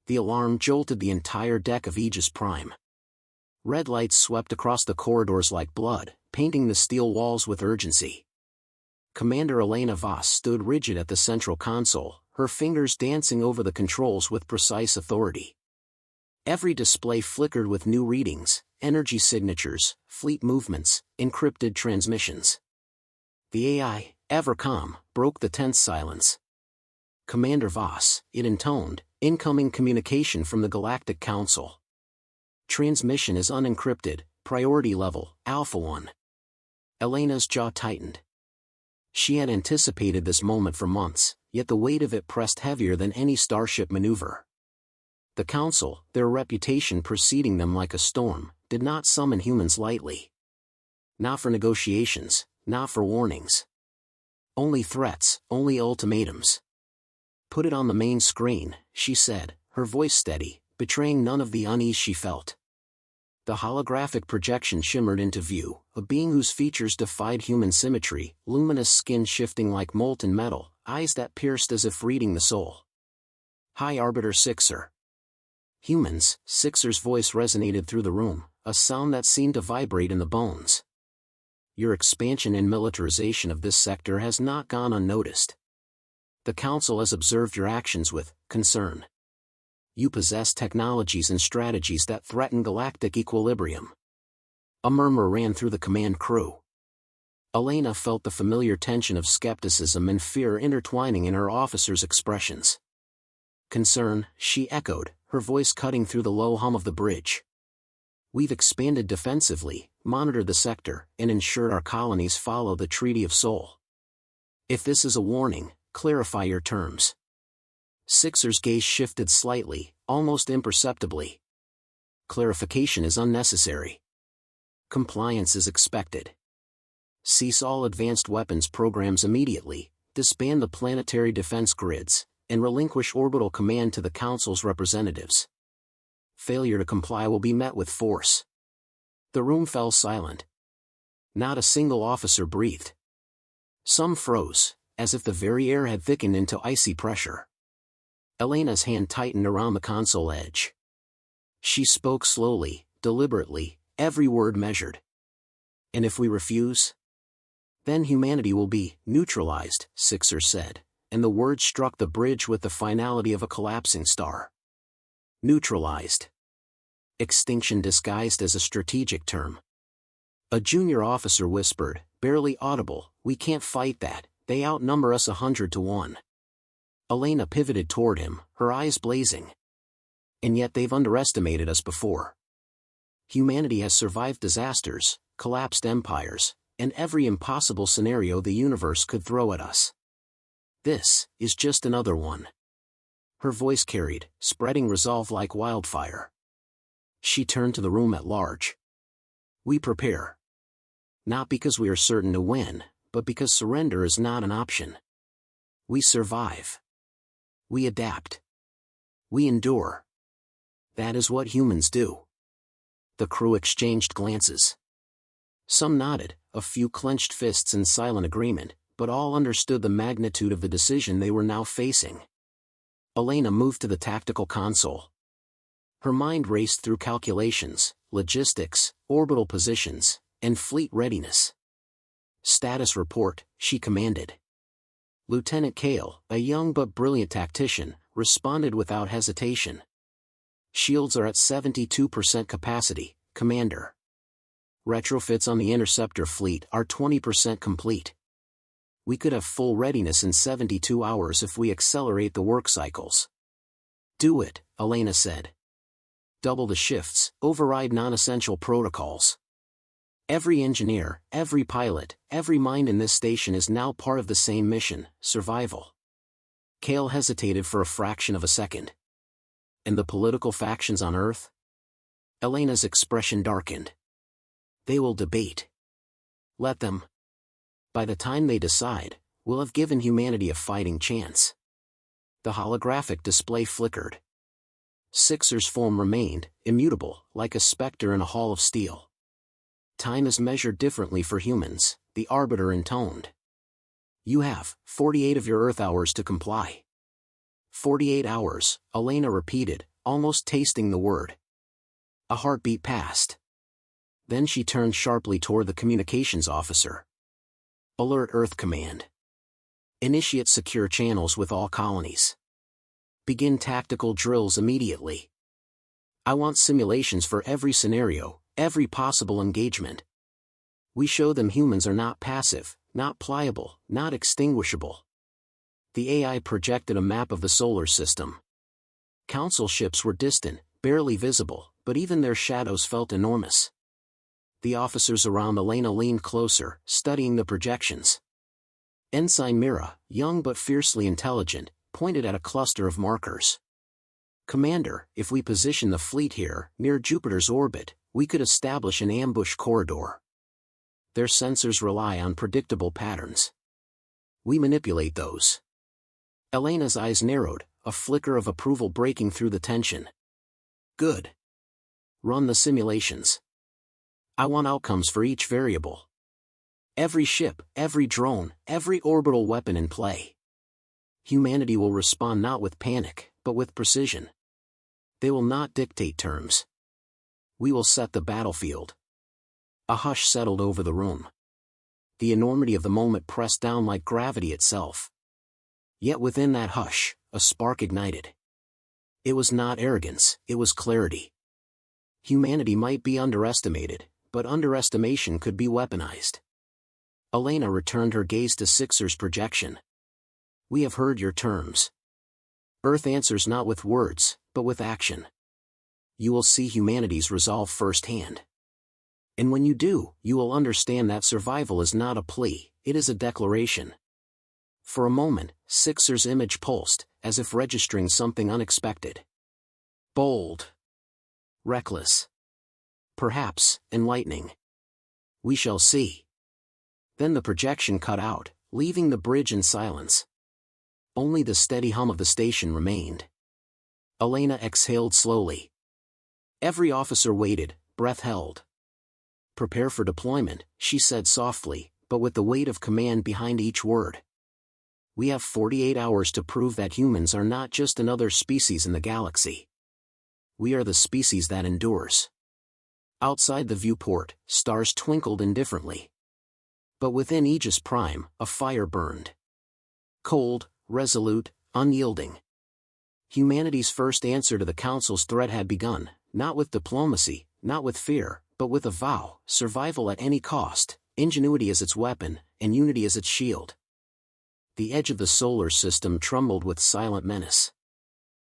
The alarm jolted the entire deck of Aegis Prime. Red lights swept across the corridors like blood, painting the steel walls with urgency. Commander Elena Voss stood rigid at the central console, her fingers dancing over the controls with precise authority. Every display flickered with new readings, energy signatures, fleet movements, encrypted transmissions. The AI, ever calm, broke the tense silence. "Commander Voss," it intoned, "incoming communication from the Galactic Council. Transmission is unencrypted, priority level, Alpha 1. Elena's jaw tightened. She had anticipated this moment for months, yet the weight of it pressed heavier than any starship maneuver. The Council, their reputation preceding them like a storm, did not summon humans lightly. Not for negotiations, not for warnings. Only threats, only ultimatums. "Put it on the main screen," she said, her voice steady, betraying none of the unease she felt. The holographic projection shimmered into view, a being whose features defied human symmetry, luminous skin shifting like molten metal, eyes that pierced as if reading the soul. "High Arbiter Sixer." "Humans," Sixer's voice resonated through the room, a sound that seemed to vibrate in the bones. "Your expansion and militarization of this sector has not gone unnoticed. The Council has observed your actions with concern. You possess technologies and strategies that threaten galactic equilibrium." A murmur ran through the command crew. Elena felt the familiar tension of skepticism and fear intertwining in her officers' expressions. "Concern," she echoed, her voice cutting through the low hum of the bridge. "We've expanded defensively, monitored the sector, and ensured our colonies follow the Treaty of Soul. If this is a warning, clarify your terms." Sixer's gaze shifted slightly, almost imperceptibly. "Clarification is unnecessary. Compliance is expected. Cease all advanced weapons programs immediately, disband the planetary defense grids, and relinquish orbital command to the Council's representatives. Failure to comply will be met with force." The room fell silent. Not a single officer breathed. Some froze, as if the very air had thickened into icy pressure. Elena's hand tightened around the console edge. She spoke slowly, deliberately, every word measured. "And if we refuse? Then humanity will be neutralized," Sixer said, and the words struck the bridge with the finality of a collapsing star. Neutralized. Extinction disguised as a strategic term. A junior officer whispered, barely audible, "We can't fight that, they outnumber us 100 to 1. Elena pivoted toward him, her eyes blazing. "And yet they've underestimated us before. Humanity has survived disasters, collapsed empires, and every impossible scenario the universe could throw at us. This is just another one." Her voice carried, spreading resolve like wildfire. She turned to the room at large. "We prepare. Not because we are certain to win, but because surrender is not an option. We survive. We adapt. We endure. That is what humans do." The crew exchanged glances. Some nodded, a few clenched fists in silent agreement, but all understood the magnitude of the decision they were now facing. Elena moved to the tactical console. Her mind raced through calculations, logistics, orbital positions, and fleet readiness. "Status report," she commanded. Lieutenant Kale, a young but brilliant tactician, responded without hesitation. "Shields are at 72% capacity, Commander. Retrofits on the interceptor fleet are 20% complete. We could have full readiness in 72 hours if we accelerate the work cycles." "Do it," Elena said. "Double the shifts, override non-essential protocols. Every engineer, every pilot, every mind in this station is now part of the same mission, survival." Kale hesitated for a fraction of a second. "And the political factions on Earth?" Elena's expression darkened. "They will debate. Let them. By the time they decide, we'll have given humanity a fighting chance." The holographic display flickered. Sixer's form remained, immutable, like a specter in a hall of steel. "Time is measured differently for humans," the Arbiter intoned. "You have 48 of your Earth hours to comply." 48 hours, Elena repeated, almost tasting the word. A heartbeat passed. Then she turned sharply toward the communications officer. Alert Earth Command. Initiate secure channels with all colonies. Begin tactical drills immediately. I want simulations for every scenario, every possible engagement. We show them humans are not passive, not pliable, not extinguishable. The AI projected a map of the solar system. Council ships were distant, barely visible, but even their shadows felt enormous. The officers around Elena leaned closer, studying the projections. Ensign Mira, young but fiercely intelligent, pointed at a cluster of markers. Commander, if we position the fleet here, near Jupiter's orbit, we could establish an ambush corridor. Their sensors rely on predictable patterns. We manipulate those. Elena's eyes narrowed, a flicker of approval breaking through the tension. Good. Run the simulations. I want outcomes for each variable. Every ship, every drone, every orbital weapon in play. Humanity will respond not with panic, but with precision. They will not dictate terms. We will set the battlefield. A hush settled over the room. The enormity of the moment pressed down like gravity itself. Yet within that hush, a spark ignited. It was not arrogance, it was clarity. Humanity might be underestimated, but underestimation could be weaponized. Elena returned her gaze to Sixer's projection. We have heard your terms. Earth answers not with words, but with action. You will see humanity's resolve firsthand. And when you do, you will understand that survival is not a plea, it is a declaration. For a moment, Sixer's image pulsed, as if registering something unexpected. Bold. Reckless. Perhaps, enlightening. We shall see. Then the projection cut out, leaving the bridge in silence. Only the steady hum of the station remained. Elena exhaled slowly. Every officer waited, breath held. Prepare for deployment, she said softly, but with the weight of command behind each word. We have 48 hours to prove that humans are not just another species in the galaxy. We are the species that endures. Outside the viewport, stars twinkled indifferently. But within Aegis Prime, a fire burned. Cold, resolute, unyielding. Humanity's first answer to the Council's threat had begun, not with diplomacy, not with fear, but with a vow: survival at any cost, ingenuity as its weapon, and unity as its shield. The edge of the solar system trembled with silent menace.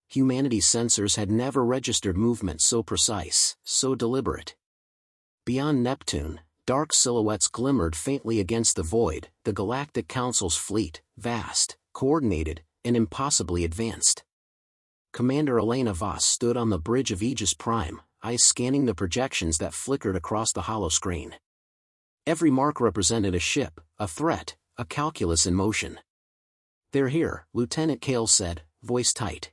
Humanity's sensors had never registered movement so precise, so deliberate. Beyond Neptune, dark silhouettes glimmered faintly against the void, the Galactic Council's fleet, vast, coordinated, and impossibly advanced. Commander Elena Voss stood on the bridge of Aegis Prime, eyes scanning the projections that flickered across the holoscreen. Every mark represented a ship, a threat, a calculus in motion. They're here, Lieutenant Kale said, voice tight.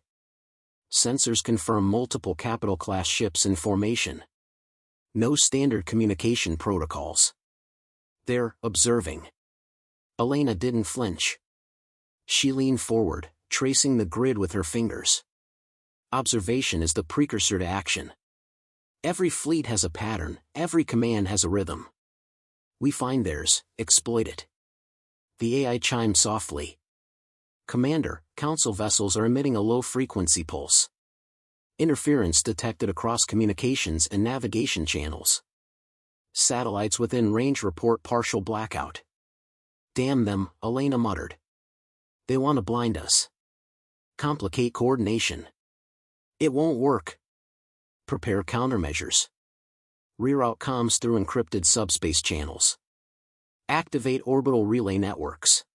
Sensors confirm multiple capital-class ships in formation. No standard communication protocols. They're observing. Elena didn't flinch. She leaned forward, tracing the grid with her fingers. Observation is the precursor to action. Every fleet has a pattern, every command has a rhythm. We find theirs, exploit it. The AI chimed softly. Commander, Council vessels are emitting a low-frequency pulse. Interference detected across communications and navigation channels. Satellites within range report partial blackout. Damn them, Elena muttered. They want to blind us. Complicate coordination. It won't work. Prepare countermeasures. Reroute comms through encrypted subspace channels. Activate orbital relay networks.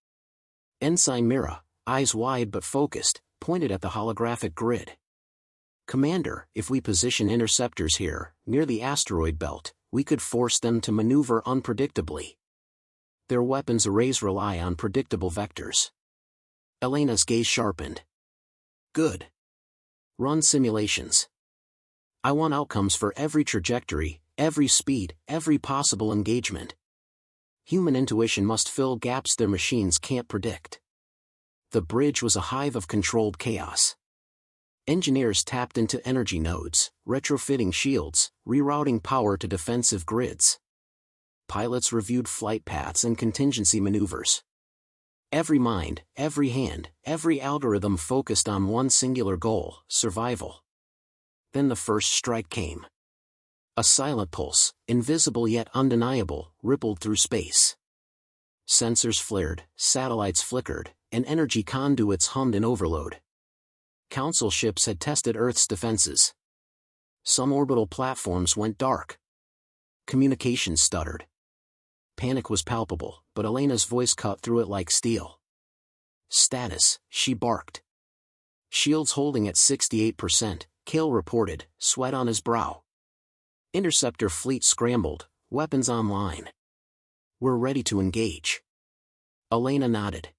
Ensign Mira, eyes wide but focused, pointed at the holographic grid. Commander, if we position interceptors here, near the asteroid belt, we could force them to maneuver unpredictably. Their weapons arrays rely on predictable vectors. Elena's gaze sharpened. Good. Run simulations. I want outcomes for every trajectory, every speed, every possible engagement. Human intuition must fill gaps their machines can't predict. The bridge was a hive of controlled chaos. Engineers tapped into energy nodes, retrofitting shields, rerouting power to defensive grids. Pilots reviewed flight paths and contingency maneuvers. Every mind, every hand, every algorithm focused on one singular goal: survival. Then the first strike came. A silent pulse, invisible yet undeniable, rippled through space. Sensors flared, satellites flickered, and energy conduits hummed in overload. Council ships had tested Earth's defenses. Some orbital platforms went dark. Communications stuttered. Panic was palpable, but Elena's voice cut through it like steel. "Status," she barked. "Shields holding at 68%, Kale reported, sweat on his brow. Interceptor fleet scrambled, weapons online. We're ready to engage." Elena nodded.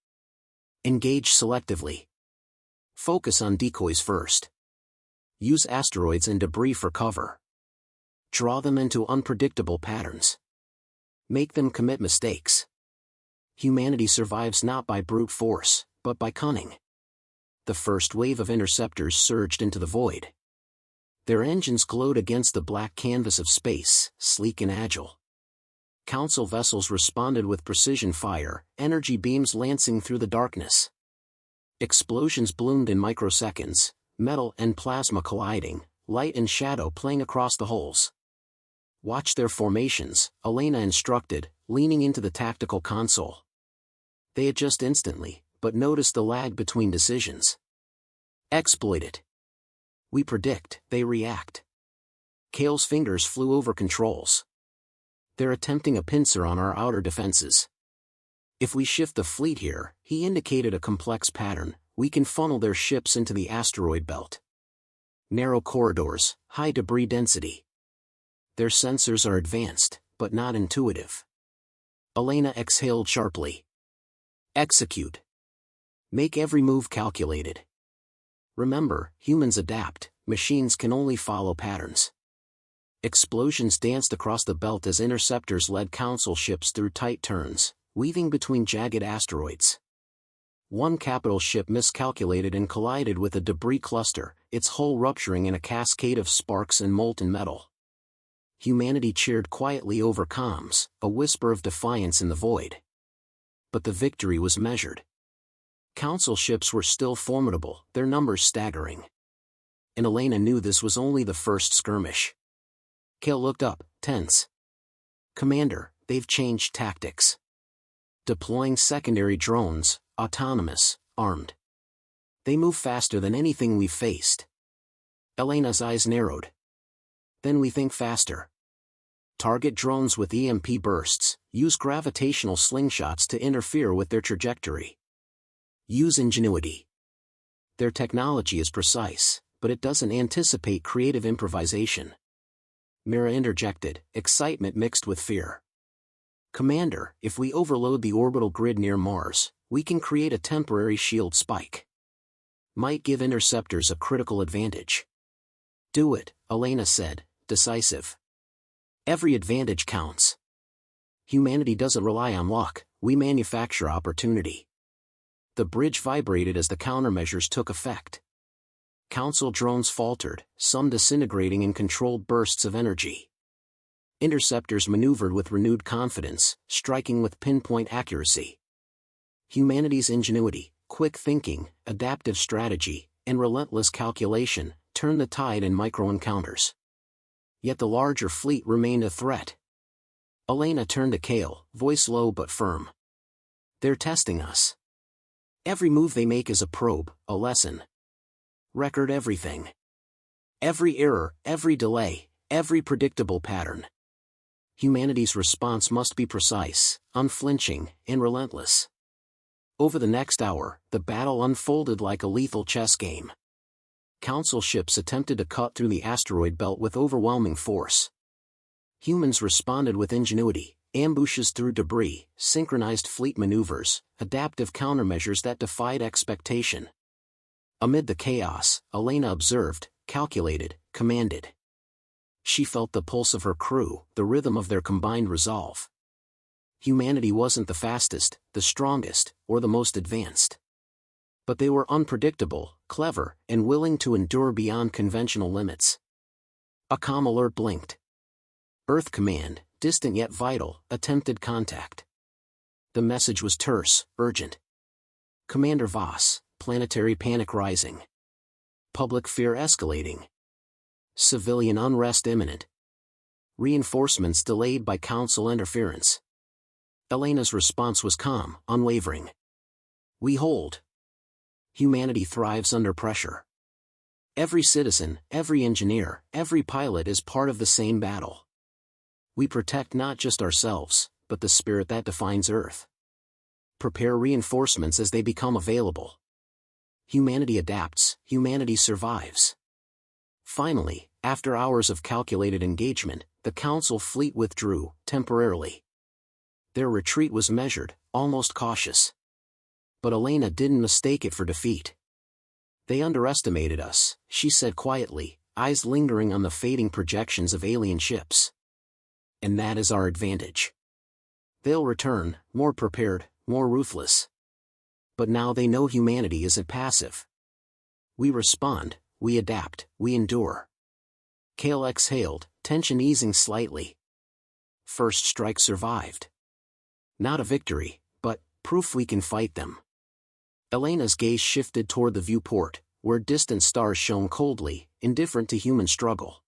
"Engage selectively. Focus on decoys first. Use asteroids and debris for cover. Draw them into unpredictable patterns. Make them commit mistakes. Humanity survives not by brute force, but by cunning." The first wave of interceptors surged into the void. Their engines glowed against the black canvas of space, sleek and agile. Council vessels responded with precision fire, energy beams lancing through the darkness. Explosions bloomed in microseconds, metal and plasma colliding, light and shadow playing across the holes. "Watch their formations," Elena instructed, leaning into the tactical console. They adjust instantly, but notice the lag between decisions. "Exploit it. We predict, they react." Kale's fingers flew over controls. "They're attempting a pincer on our outer defenses. If we shift the fleet here," he indicated a complex pattern, "we can funnel their ships into the asteroid belt. Narrow corridors, high debris density. Their sensors are advanced, but not intuitive." Elena exhaled sharply. "Execute. Make every move calculated. Remember, humans adapt, machines can only follow patterns." Explosions danced across the belt as interceptors led council ships through tight turns, weaving between jagged asteroids. One capital ship miscalculated and collided with a debris cluster, its hull rupturing in a cascade of sparks and molten metal. Humanity cheered quietly over comms, a whisper of defiance in the void. But the victory was measured. Council ships were still formidable, their numbers staggering. And Elena knew this was only the first skirmish. Kale looked up, tense. "Commander, they've changed tactics. Deploying secondary drones, autonomous, armed. They move faster than anything we've faced." Elena's eyes narrowed. "Then we think faster. Target drones with EMP bursts, use gravitational slingshots to interfere with their trajectory. Use Ingenuity. Their technology is precise, but it doesn't anticipate creative improvisation." Mira interjected, excitement mixed with fear. "Commander, if we overload the orbital grid near Mars, we can create a temporary shield spike. Might give interceptors a critical advantage." "Do it," Elena said, decisive. "Every advantage counts. Humanity doesn't rely on luck, we manufacture opportunity." The bridge vibrated as the countermeasures took effect. Council drones faltered, some disintegrating in controlled bursts of energy. Interceptors maneuvered with renewed confidence, striking with pinpoint accuracy. Humanity's ingenuity, quick thinking, adaptive strategy, and relentless calculation turned the tide in micro-encounters. Yet the larger fleet remained a threat. Elena turned to Kale, voice low but firm. "They're testing us. Every move they make is a probe, a lesson. Record everything. Every error, every delay, every predictable pattern. Humanity's response must be precise, unflinching, and relentless." Over the next hour, the battle unfolded like a lethal chess game. Council ships attempted to cut through the asteroid belt with overwhelming force. Humans responded with ingenuity, ambushes through debris, synchronized fleet maneuvers, adaptive countermeasures that defied expectation. Amid the chaos, Elena observed, calculated, commanded. She felt the pulse of her crew, the rhythm of their combined resolve. Humanity wasn't the fastest, the strongest, or the most advanced. But they were unpredictable, clever, and willing to endure beyond conventional limits. A comm alert blinked. Earth Command, distant yet vital, attempted contact. The message was terse, urgent. Commander Voss, planetary panic rising. Public fear escalating. Civilian unrest imminent. Reinforcements delayed by Council interference. Elena's response was calm, unwavering. We hold. Humanity thrives under pressure. Every citizen, every engineer, every pilot is part of the same battle. We protect not just ourselves, but the spirit that defines Earth. Prepare reinforcements as they become available. Humanity adapts, humanity survives. Finally, after hours of calculated engagement, the Council fleet withdrew, temporarily. Their retreat was measured, almost cautious. But Elena didn't mistake it for defeat. They underestimated us, she said quietly, eyes lingering on the fading projections of alien ships. And that is our advantage. They'll return, more prepared, more ruthless. But now they know humanity isn't passive. We respond, we adapt, we endure. Kale exhaled, tension easing slightly. First strike survived. Not a victory, but proof we can fight them. Elena's gaze shifted toward the viewport, where distant stars shone coldly, indifferent to human struggle.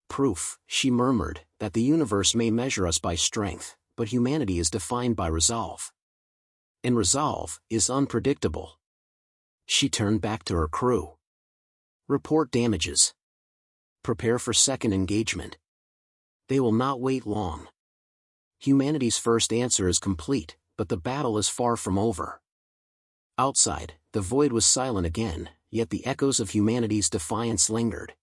Proof, she murmured, that the universe may measure us by strength, but humanity is defined by resolve. And resolve is unpredictable. She turned back to her crew. Report damages. Prepare for second engagement. They will not wait long. Humanity's first answer is complete, but the battle is far from over. Outside, the void was silent again, yet the echoes of humanity's defiance lingered.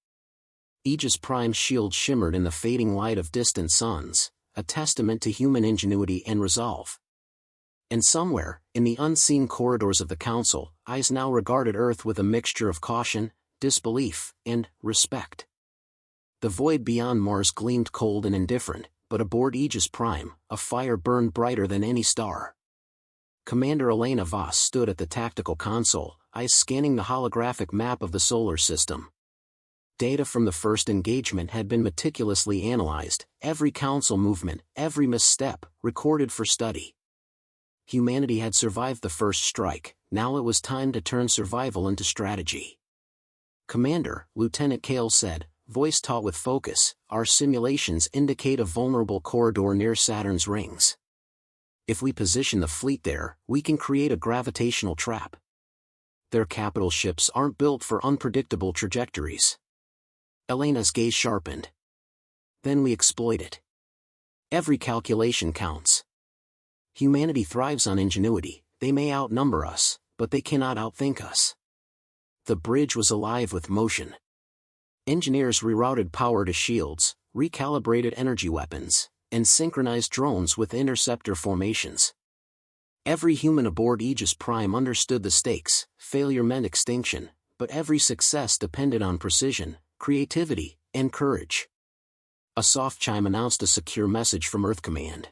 Aegis Prime's shield shimmered in the fading light of distant suns, a testament to human ingenuity and resolve. And somewhere, in the unseen corridors of the Council, eyes now regarded Earth with a mixture of caution, disbelief, and respect. The void beyond Mars gleamed cold and indifferent, but aboard Aegis Prime, a fire burned brighter than any star. Commander Elena Voss stood at the tactical console, eyes scanning the holographic map of the solar system. Data from the first engagement had been meticulously analyzed, every Council movement, every misstep, recorded for study. Humanity had survived the first strike, now it was time to turn survival into strategy. Commander, Lieutenant Kale said, voice taut with focus, our simulations indicate a vulnerable corridor near Saturn's rings. If we position the fleet there, we can create a gravitational trap. Their capital ships aren't built for unpredictable trajectories. Elena's gaze sharpened. Then we exploit it. Every calculation counts. Humanity thrives on ingenuity, they may outnumber us, but they cannot outthink us. The bridge was alive with motion. Engineers rerouted power to shields, recalibrated energy weapons, and synchronized drones with interceptor formations. Every human aboard Aegis Prime understood the stakes, failure meant extinction, but every success depended on precision, creativity, and courage. A soft chime announced a secure message from Earth Command.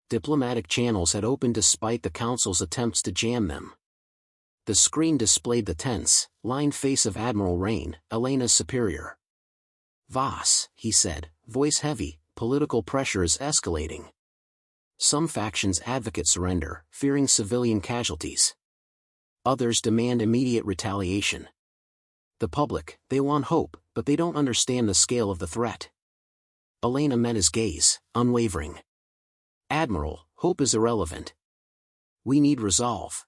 Diplomatic channels had opened despite the Council's attempts to jam them. The screen displayed the tense, lined face of Admiral Rain, Elena's superior. Voss, he said, voice heavy, political pressure is escalating. Some factions advocate surrender, fearing civilian casualties. Others demand immediate retaliation. The public, they want hope, but they don't understand the scale of the threat. Elena met his gaze, unwavering. Admiral, hope is irrelevant. We need resolve.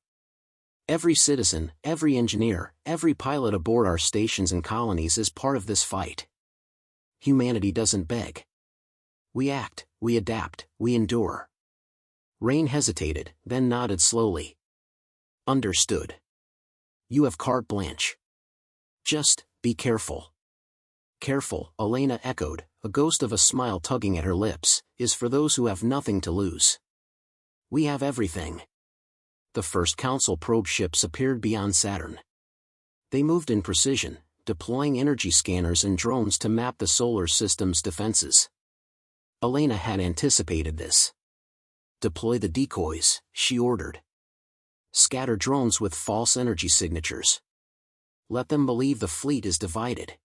Every citizen, every engineer, every pilot aboard our stations and colonies is part of this fight. Humanity doesn't beg. We act, we adapt, we endure. Rain hesitated, then nodded slowly. Understood. You have carte blanche. Just, be careful. Careful, Elena echoed, a ghost of a smile tugging at her lips, is for those who have nothing to lose. We have everything. The first Council probe ships appeared beyond Saturn. They moved in precision, deploying energy scanners and drones to map the solar system's defenses. Elena had anticipated this. Deploy the decoys, she ordered. Scatter drones with false energy signatures. Let them believe the fleet is divided.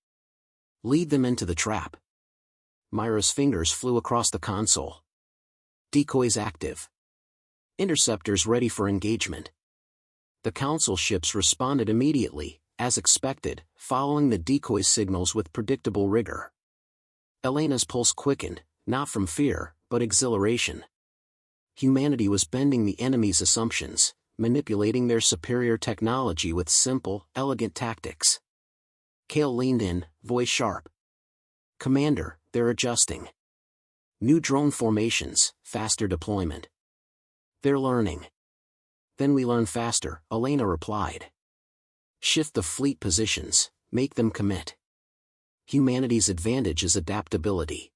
Lead them into the trap. Myra's fingers flew across the console. Decoys active. Interceptors ready for engagement. The Council ships responded immediately, as expected, following the decoy signals with predictable rigor. Elena's pulse quickened, not from fear, but exhilaration. Humanity was bending the enemy's assumptions, manipulating their superior technology with simple, elegant tactics. Kale leaned in, voice sharp. "Commander, they're adjusting. New drone formations, faster deployment. They're learning." "Then we learn faster," Elena replied. "Shift the fleet positions, make them commit." Humanity's advantage is adaptability.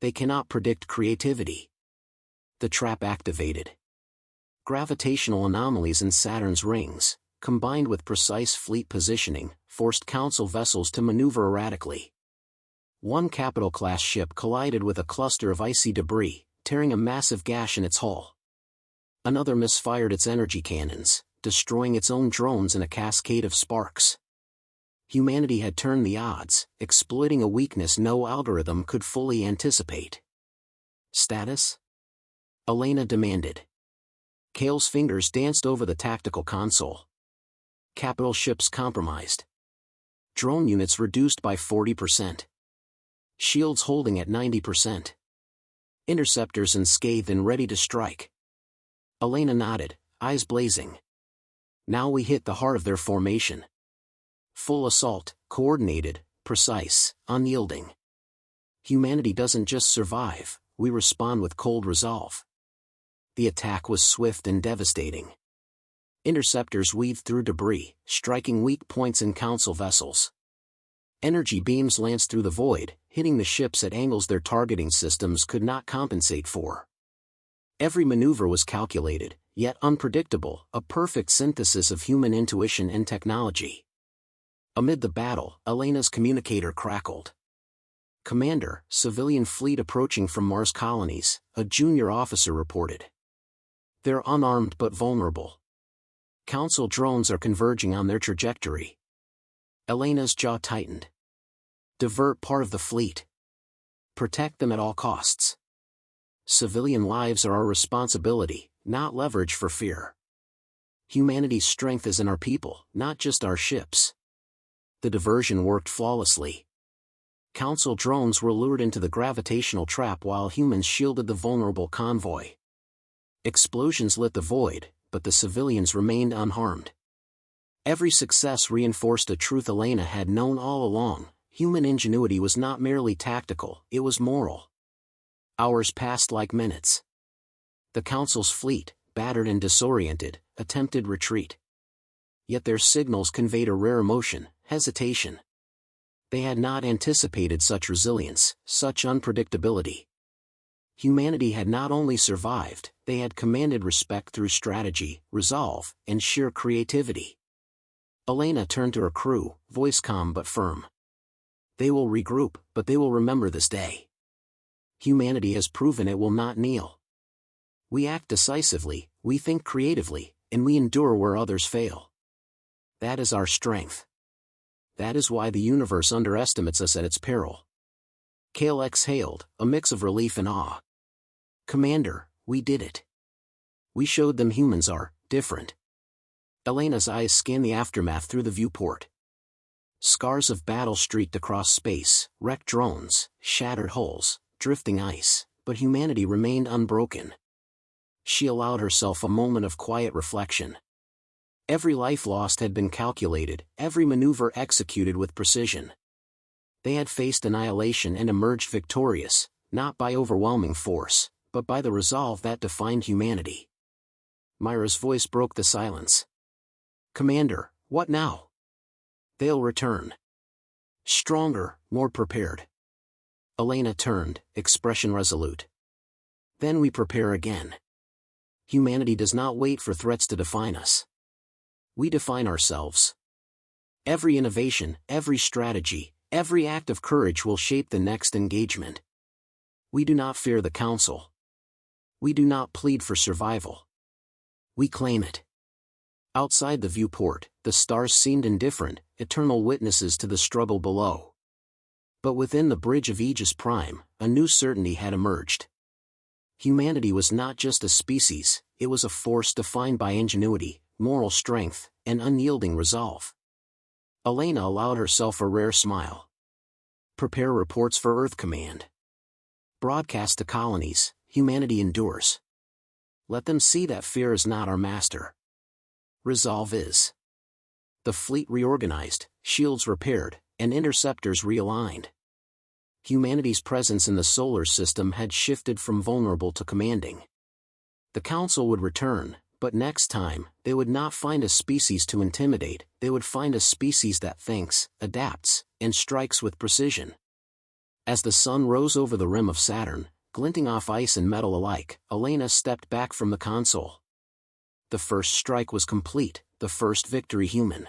They cannot predict creativity. The trap activated. Gravitational anomalies in Saturn's rings, combined with precise fleet positioning, forced Council vessels to maneuver erratically. One Capital-class ship collided with a cluster of icy debris, tearing a massive gash in its hull. Another misfired its energy cannons, destroying its own drones in a cascade of sparks. Humanity had turned the odds, exploiting a weakness no algorithm could fully anticipate. "Status?" Elena demanded. Kale's fingers danced over the tactical console. Capital ships compromised. Drone units reduced by 40%. Shields holding at 90%. Interceptors unscathed and ready to strike. Elena nodded, eyes blazing. "Now we hit the heart of their formation. Full assault, coordinated, precise, unyielding. Humanity doesn't just survive, we respond with cold resolve." The attack was swift and devastating. Interceptors weaved through debris, striking weak points in Council vessels. Energy beams lanced through the void, hitting the ships at angles their targeting systems could not compensate for. Every maneuver was calculated, yet unpredictable, a perfect synthesis of human intuition and technology. Amid the battle, Elena's communicator crackled. "Commander, civilian fleet approaching from Mars colonies," a junior officer reported. "They're unarmed but vulnerable. Council drones are converging on their trajectory." Elena's jaw tightened. "Divert part of the fleet. Protect them at all costs. Civilian lives are our responsibility, not leverage for fear. Humanity's strength is in our people, not just our ships." The diversion worked flawlessly. Council drones were lured into the gravitational trap while humans shielded the vulnerable convoy. Explosions lit the void, but the civilians remained unharmed. Every success reinforced a truth Elena had known all along: human ingenuity was not merely tactical, it was moral. Hours passed like minutes. The Council's fleet, battered and disoriented, attempted retreat. Yet their signals conveyed a rare emotion: hesitation. They had not anticipated such resilience, such unpredictability. Humanity had not only survived, they had commanded respect through strategy, resolve, and sheer creativity. Elena turned to her crew, voice calm but firm. "They will regroup, but they will remember this day. Humanity has proven it will not kneel. We act decisively, we think creatively, and we endure where others fail. That is our strength. That is why the universe underestimates us at its peril." Kale exhaled, a mix of relief and awe. "Commander, we did it. We showed them humans are different." Elena's eyes scanned the aftermath through the viewport. Scars of battle streaked across space, wrecked drones, shattered hulls, drifting ice, but humanity remained unbroken. She allowed herself a moment of quiet reflection. Every life lost had been calculated, every maneuver executed with precision. They had faced annihilation and emerged victorious, not by overwhelming force, but by the resolve that defined humanity. Myra's voice broke the silence. "Commander, what now?" "They'll return. Stronger, more prepared." Elena turned, expression resolute. "Then we prepare again. Humanity does not wait for threats to define us. We define ourselves. Every innovation, every strategy, every act of courage will shape the next engagement. We do not fear the Council. We do not plead for survival. We claim it. Outside the viewport, the stars seemed indifferent, eternal witnesses to the struggle below. But within the bridge of Aegis Prime, a new certainty had emerged. Humanity was not just a species, it was a force defined by ingenuity, moral strength, and unyielding resolve. Elena allowed herself a rare smile. Prepare reports for Earth Command. Broadcast to colonies, humanity endures. Let them see that fear is not our master. Resolve is. The fleet reorganized, shields repaired, and interceptors realigned. Humanity's presence in the solar system had shifted from vulnerable to commanding. The Council would return, but next time, they would not find a species to intimidate, they would find a species that thinks, adapts, and strikes with precision. As the sun rose over the rim of Saturn, glinting off ice and metal alike, Elena stepped back from the console. The first strike was complete, the first victory human.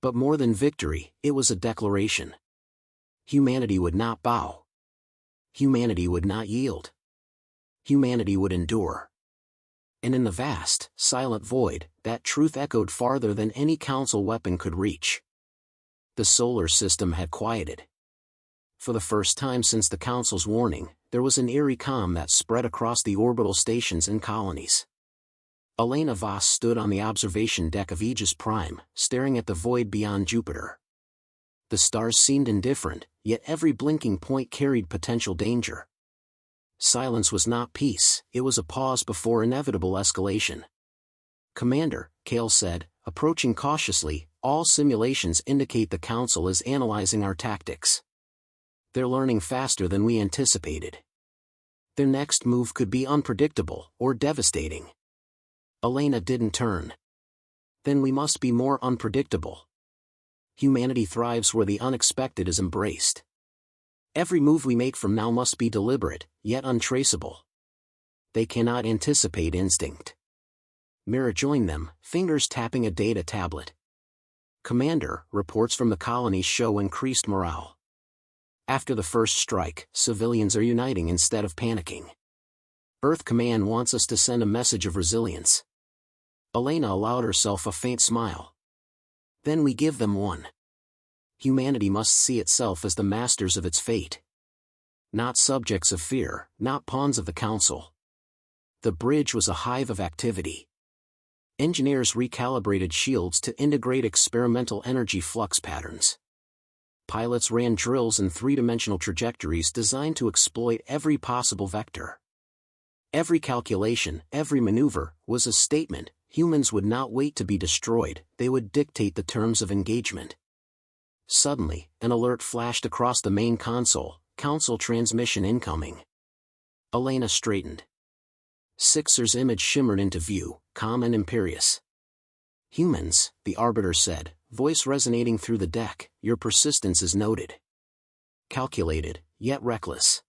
But more than victory, it was a declaration. Humanity would not bow. Humanity would not yield. Humanity would endure. And in the vast, silent void, that truth echoed farther than any Council weapon could reach. The solar system had quieted. For the first time since the Council's warning, there was an eerie calm that spread across the orbital stations and colonies. Elena Voss stood on the observation deck of Aegis Prime, staring at the void beyond Jupiter. The stars seemed indifferent, yet every blinking point carried potential danger. Silence was not peace, it was a pause before inevitable escalation. "Commander," Kale said, approaching cautiously, "all simulations indicate the Council is analyzing our tactics. They're learning faster than we anticipated. Their next move could be unpredictable, or devastating." Elena didn't turn. "Then we must be more unpredictable. Humanity thrives where the unexpected is embraced. Every move we make from now must be deliberate, yet untraceable. They cannot anticipate instinct." Mira joined them, fingers tapping a data tablet. "Commander, reports from the colonies show increased morale. After the first strike, civilians are uniting instead of panicking. Earth Command wants us to send a message of resilience." Elena allowed herself a faint smile. "Then we give them one. Humanity must see itself as the masters of its fate. Not subjects of fear, not pawns of the Council." The bridge was a hive of activity. Engineers recalibrated shields to integrate experimental energy flux patterns. Pilots ran drills in three-dimensional trajectories designed to exploit every possible vector. Every calculation, every maneuver, was a statement. Humans would not wait to be destroyed, they would dictate the terms of engagement. Suddenly, an alert flashed across the main console, Council transmission incoming. Elena straightened. Sixer's image shimmered into view, calm and imperious. "Humans," the Arbiter said, voice resonating through the deck, "your persistence is noted. Calculated, yet reckless.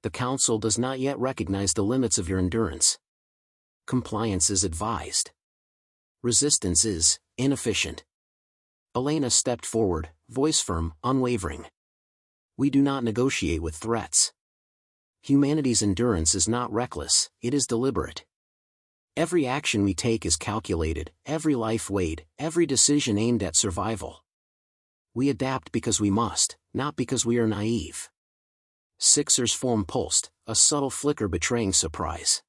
The Council does not yet recognize the limits of your endurance. Compliance is advised. Resistance is inefficient." Elena stepped forward, voice firm, unwavering. "We do not negotiate with threats. Humanity's endurance is not reckless, it is deliberate. Every action we take is calculated, every life weighed, every decision aimed at survival. We adapt because we must, not because we are naive." Sixer's form pulsed, a subtle flicker betraying surprise.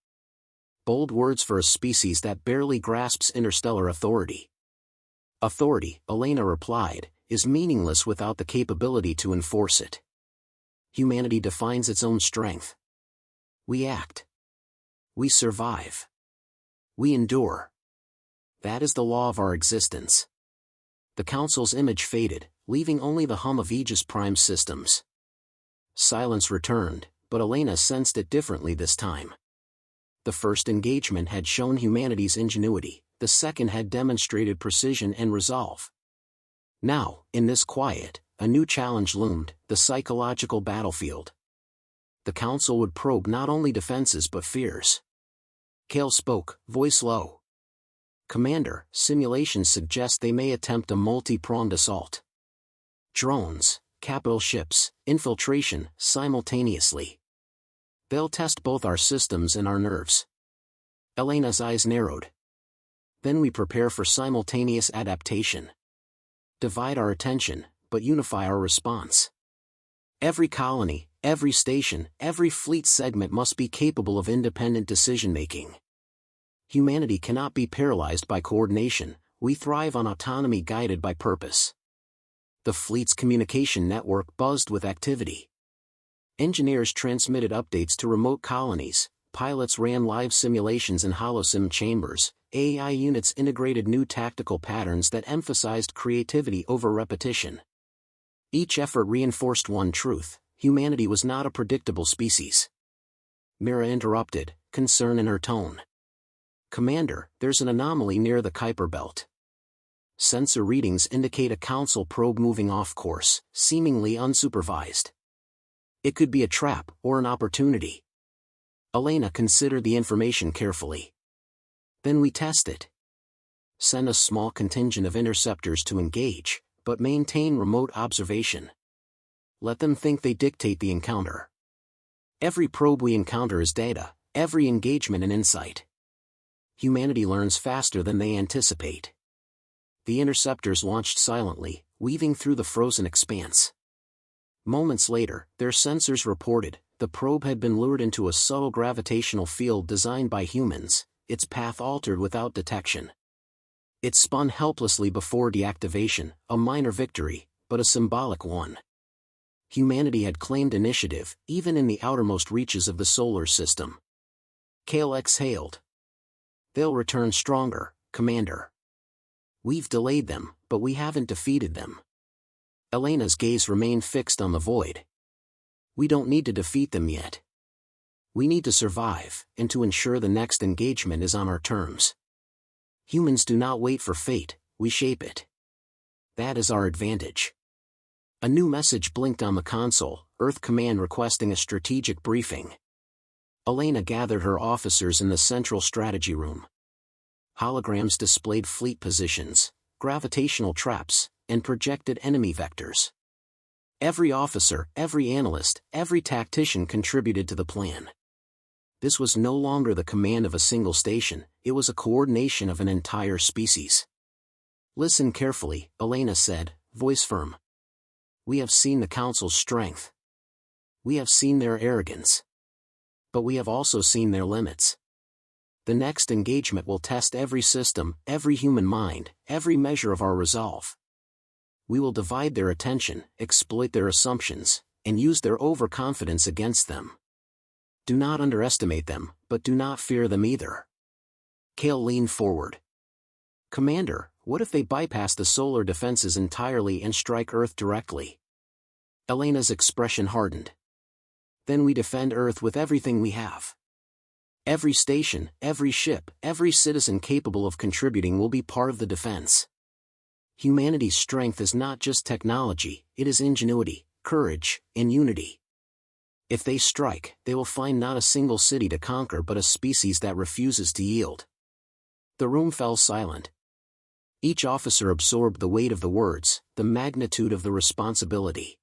Bold words for a species that barely grasps interstellar authority. "Authority," Elena replied, "is meaningless without the capability to enforce it. Humanity defines its own strength. We act. We survive. We endure. That is the law of our existence." The Council's image faded, leaving only the hum of Aegis Prime systems. Silence returned, but Elena sensed it differently this time. The first engagement had shown humanity's ingenuity, the second had demonstrated precision and resolve. Now, in this quiet, a new challenge loomed, the psychological battlefield. The Council would probe not only defenses but fears. Kale spoke, voice low. "Commander, simulations suggest they may attempt a multi-pronged assault. Drones, capital ships, infiltration, simultaneously. They'll test both our systems and our nerves." Elena's eyes narrowed. Then we prepare for simultaneous adaptation. Divide our attention, but unify our response. Every colony, every station, every fleet segment must be capable of independent decision-making. Humanity cannot be paralyzed by coordination, we thrive on autonomy guided by purpose. The fleet's communication network buzzed with activity. Engineers transmitted updates to remote colonies, pilots ran live simulations in holosim chambers, AI units integrated new tactical patterns that emphasized creativity over repetition. Each effort reinforced one truth: humanity was not a predictable species. Mira interrupted, concern in her tone. "Commander, there's an anomaly near the Kuiper belt. Sensor readings indicate a Council probe moving off course, seemingly unsupervised. It could be a trap, or an opportunity." Elena considered the information carefully. "Then we test it. Send a small contingent of interceptors to engage, but maintain remote observation. Let them think they dictate the encounter. Every probe we encounter is data, every engagement an insight. Humanity learns faster than they anticipate." The interceptors launched silently, weaving through the frozen expanse. Moments later, their sensors reported, the probe had been lured into a subtle gravitational field designed by humans, its path altered without detection. It spun helplessly before deactivation, a minor victory, but a symbolic one. Humanity had claimed initiative, even in the outermost reaches of the solar system. Kale exhaled. "They'll return stronger, Commander. We've delayed them, but we haven't defeated them." Elena's gaze remained fixed on the void. "We don't need to defeat them yet. We need to survive, and to ensure the next engagement is on our terms. Humans do not wait for fate, we shape it. That is our advantage." A new message blinked on the console, Earth Command requesting a strategic briefing. Elena gathered her officers in the central strategy room. Holograms displayed fleet positions, gravitational traps, and projected enemy vectors. Every officer, every analyst, every tactician contributed to the plan. This was no longer the command of a single station, it was a coordination of an entire species. "Listen carefully," Elena said, voice firm. "We have seen the Council's strength. We have seen their arrogance. But we have also seen their limits. The next engagement will test every system, every human mind, every measure of our resolve. We will divide their attention, exploit their assumptions, and use their overconfidence against them. Do not underestimate them, but do not fear them either." Kale leaned forward. "Commander, what if they bypass the solar defenses entirely and strike Earth directly?" Elena's expression hardened. "Then we defend Earth with everything we have. Every station, every ship, every citizen capable of contributing will be part of the defense. Humanity's strength is not just technology, it is ingenuity, courage, and unity. If they strike, they will find not a single city to conquer but a species that refuses to yield." The room fell silent. Each officer absorbed the weight of the words, the magnitude of the responsibility.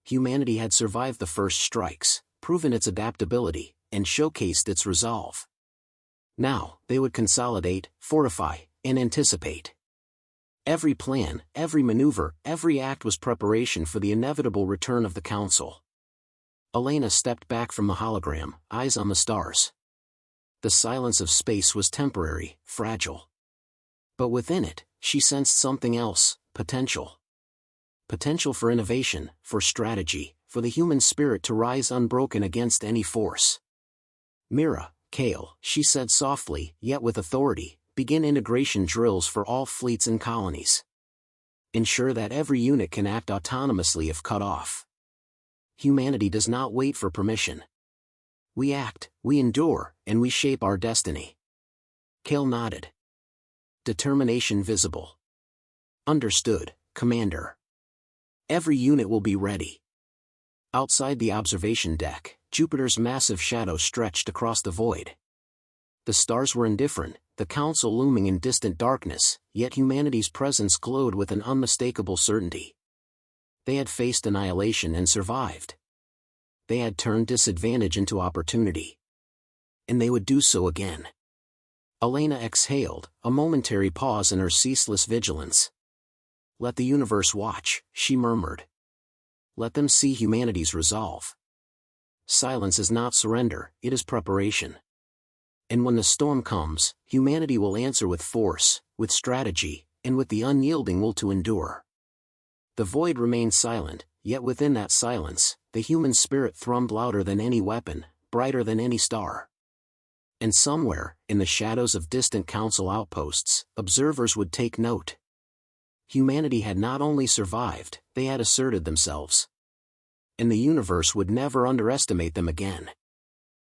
Humanity had survived the first strikes, proven its adaptability, and showcased its resolve. Now, they would consolidate, fortify, and anticipate. Every plan, every maneuver, every act was preparation for the inevitable return of the Council. Elena stepped back from the hologram, eyes on the stars. The silence of space was temporary, fragile. But within it, she sensed something else: potential. Potential for innovation, for strategy, for the human spirit to rise unbroken against any force. "Mira, Kale," she said softly, yet with authority, "begin integration drills for all fleets and colonies. Ensure that every unit can act autonomously if cut off. Humanity does not wait for permission. We act, we endure, and we shape our destiny." Kale nodded. Determination visible. "Understood, Commander. Every unit will be ready." Outside the observation deck, Jupiter's massive shadow stretched across the void. The stars were indifferent, the Council looming in distant darkness, yet humanity's presence glowed with an unmistakable certainty. They had faced annihilation and survived. They had turned disadvantage into opportunity. And they would do so again. Elena exhaled, a momentary pause in her ceaseless vigilance. "Let the universe watch," she murmured. "Let them see humanity's resolve. Silence is not surrender, it is preparation. And when the storm comes, humanity will answer with force, with strategy, and with the unyielding will to endure." The void remained silent, yet within that silence, the human spirit thrummed louder than any weapon, brighter than any star. And somewhere, in the shadows of distant council outposts, observers would take note. Humanity had not only survived, they had asserted themselves. And the universe would never underestimate them again.